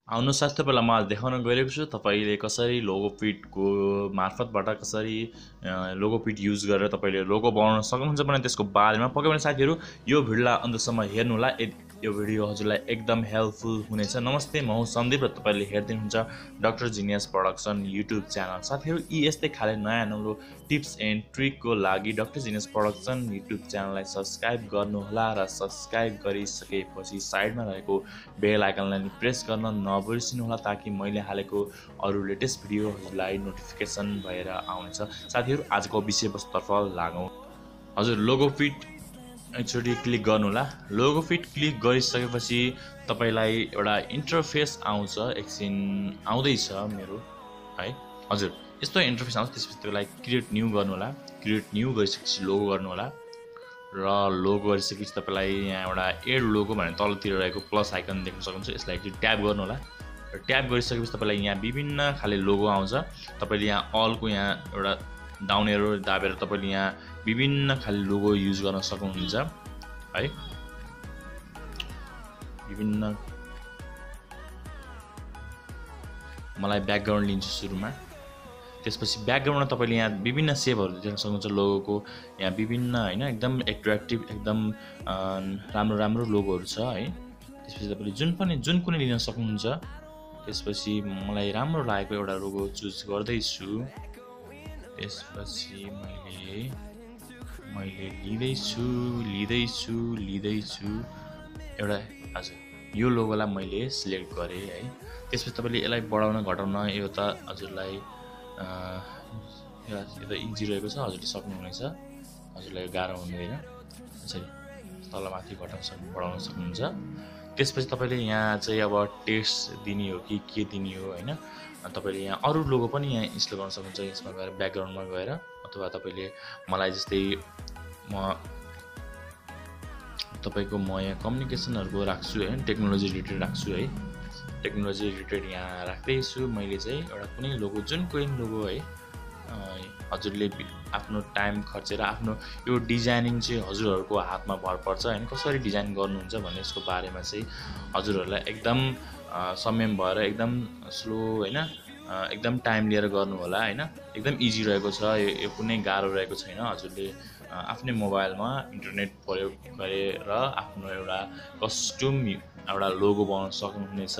आउनुहोस् साथै पहिला म आज देखाउन गइरहेको छु तपाईले कसरी लोगोपिटको मार्फतबाट कसरी लोगोपिट युज गरेर तपाईले लोगो बनाउन सक्नुहुन्छ भने त्यसको बारेमा पक्कै पनि साथीहरु यो भिडियोलाई अन्तसम्म हेर्नु होला। यो भिडियो हजुरलाई एकदम हेल्पफुल हुनेछ। नमस्ते, म हुँ सन्दीप र तपाईले हेर्दै हुनुहुन्छ doctor genius production YouTube channel. साथीहरु यी यस्तै खाले नयाँ नौलो टिप्स एन्ड ट्रिकको लागि डाक्टर जिनियस प्रोडक्सन युट्युब च्यानललाई सब्स्क्राइब गर्नुहोला र सब्स्क्राइब गरिसकेपछि साइडमा रहेको बेल आइकनलाई प्रेस गर्न नबिर्सिनुहोला ताकि मैले हालेको अरु लेटेस्ट भिडियो हजुरलाई नोटिफिकेसन भएर आउँछ। साथीहरु आजको विषयवस्तुतर्फ लागौं। हजुर लोगोपिट एकचोटि क्लिक गर्नु होला। लोगोपिट क्लिक गरिसकेपछि तपाईलाई एउटा इन्टरफेस आउँछ। एकछिन आउँदैछ मेरो है। हजुर यस्तो इन्टरफेस आउँछ। त्यसपछि तपाईलाई क्रिएट न्यू गर्नु होला। क्रिएट न्यू गरिसकेपछि लोगो गर्नु होला र लोगो गरिसकेपछि तपाईलाई यहाँ एउटा एड लोगो भनेर तलतिर रहेको प्लस आइकन देख्न सक्नुहुन्छ। यसलाई चाहिँ ट्याब गर्नु होला र ट्याब गरिसकेपछि तपाईलाई यहाँ विभिन्न खाले लोगो आउँछ। तपाईले यहाँ अलको यहाँ एउटा डाउन एरो दाबेर तपाईले यहाँ विभिन्न खाले लोगो युज गर्न सक्नुहुन्छ है। विभिन्न मलाई ब्याकग्राउन्ड लिन्छु सुरुमा। त्यसपछि ब्याकग्राउन्डमा तपाईले यहाँ विभिन्न शेपहरु देख्न सक्नुहुन्छ लोगोको। यहाँ विभिन्न हैन एकदम एट्र्याक्टिभ एकदम राम्रो राम्रो लोगोहरु छ है। त्यसपछि तपाईले जुन कुनै लिन सक्नुहुन्छ। त्यसपछि मलाई राम्रो लागेको एउटा लोगो चुज गर्दै छु। त्यसपछि मैले लिँदै छु एउटा हजुर यो लोगोलाई मैले सिलेक्ट गरे है। त्यसपछि तपाईले यसलाई बढाउन घटाउन यो त हजुरलाई यो त इजी रहेको छ। हजुरले सक्नुहुनेछ। हजुरलाई गाह्रो हुँदैन। यसरी तलमाथि बढाउन सक्नुहुन्छ। त्यसपछि तपाईले यहाँ चाहिँ अब टेक्स्ट दिने हो कि के दिने हो हैन। तपाईले यहाँ अरु लोगो पनि यहाँ इन्स्टल गर्न सक्नुहुन्छ। यसमा गएर ब्याकग्राउन्डमा गएर अथवा तपाईले मलाई जस्तै म यहाँ कम्युनिकेसनहरुको राख्छु हैन। टेक्नोलोजी रिलेटेड राख्छु है। टेक्नोलोजी रिलेटेड यहाँ राख्दै छु। मैले चाहिँ एउटा कुनै लोगो जुन कुनै लोगो है। हजुरले आफ्नो टाइम खर्चेर आफ्नो यो डिजाइनिङ चाहिँ हजुरहरुको हातमा भर पर्छ हैन। कसरी डिजाइन गर्नुहुन्छ भन्ने यसको बारेमा चाहिँ हजुरहरुलाई एकदम संयम भएर एकदम स्लो हैन एकदम टाइम लिएर गर्नु होला हैन। एकदम इजी रहेको छ। यो कुनै गाह्रो रहेको छैन। हजुरले आफ्नै मोबाइलमा इन्टरनेट प्रयोग गरेर आफ्नो एउटा कस्टम एउटा लोगो बनाउन सक्नुहुनेछ।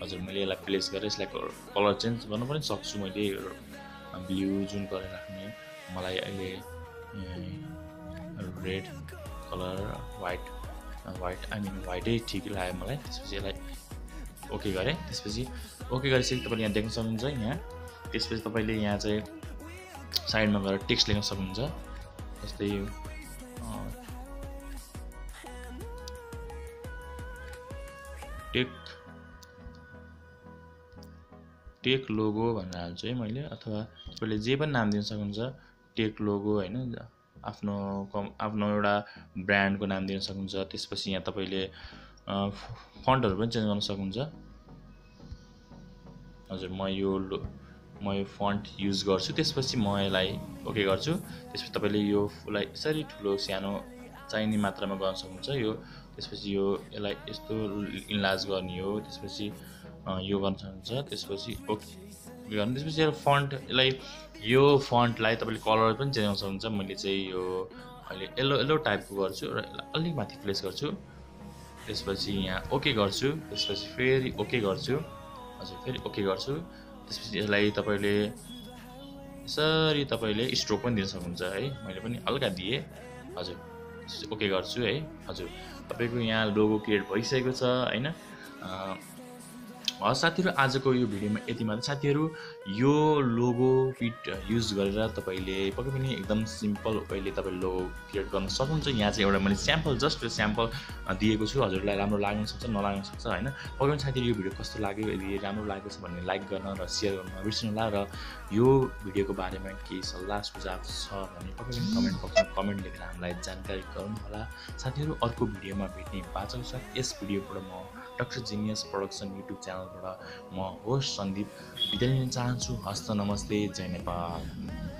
हजुर मैले यसलाई प्लेस गरेर यसलाई कलर चेन्ज गर्न पनि सक्छु। मैले ब्लू जुन कलर राख्ने मलाई अहिले रेड कलर व्हाइट व्हाइटै ठिक लाग्यो मलाई। त्यसपछि यसलाई ओके गरे। त्यसपछि ओके गरिसकेपछि तपाईले यहाँ देख्न सक्नुहुन्छ यहाँ। त्यसपछि तपाईले यहाँ चाहिँ साइडमा गएर टेक्स्ट लेख्न सक्नुहुन्छ। जस्तै टेक लोगो भनेर हाल्छु है मैले। अथवा तपाईले जे पनि नाम दिन सक्नुहुन्छ। टेक लोगो हैन आफ्नो एउटा ब्रान्डको नाम दिन सक्नुहुन्छ। त्यसपछि यहाँ तपाईले फन्टहरु पनि चेन्ज गर्न सक्नुहुन्छ। हजुर म यो फन्ट युज गर्छु। त्यसपछि म यसलाई ओके गर्छु। त्यसपछि तपाईले यो फुलाई यसरी ठुलो सानो चाहिने मात्रामा गर्न सक्नुहुन्छ। त्यसपछि यसलाई यस्तो इन्लार्ज गर्ने हो। त्यसपछि यो गर्न सक्नुहुन्छ। त्यसपछि ओके गर्नु। त्यसपछि यो फन्टलाई तपाईले कलर पनि चेन्ज गर्न सक्नुहुन्छ। मैले चाहिँ यो अहिले येलो टाइपको गर्छु र अलि माथि प्लेस गर्छु। त्यसपछि यहाँ ओके गर्छु। त्यसपछि फेरि ओके गर्छु। हजुर फेरि ओके गर्छु। त्यसपछि यसलाई तपाईले यसरी तपाईले स्ट्रोक पनि दिन सक्नुहुन्छ है। मैले पनि हल्का दिए। हजुर ओके गर्छु है। हजुर तपाईको यहाँ लोगो क्रिएट भइसकेको छ हैन। साथीहरु आजको यो भिडियोमा यति मात्र। साथीहरु यो लोगो पिट युज गरेर तपाईले पक्कै पनि एकदम सिम्पल उपायले तपाईले लोगो क्रिएट गर्न सक्नुहुन्छ। यहाँ चाहिँ एउटा मैले जस्ट स्याम्पल दिएको छु। हजुरलाई राम्रो लाग्न सक्छ नलाग्न सक्छ हैन। पक्कै पनि साथीहरु यो भिडियो कस्तो लाग्यो यदि राम्रो लागेको छ भने लाइक गर्न र शेयर गर्न नबिर्सनुहोला र यो भिडियोको बारेमा केही सल्लाह सुझाव छ भने पक्कै पनि कमेन्ट बक्समा कमेन्ट लेखेर हामीलाई जानकारी गराउनुहोला। साथीहरु अर्को भिडियोमा भेट्ने बाचा छ। यस भिडियोबाट म डाक्टर जेनियस प्रोडक्सन युट्युब च्यानलबाट म होस्ट सन्दीप बिदा लिन चाहन्छु। हस्त नमस्ते, जय नेपाल।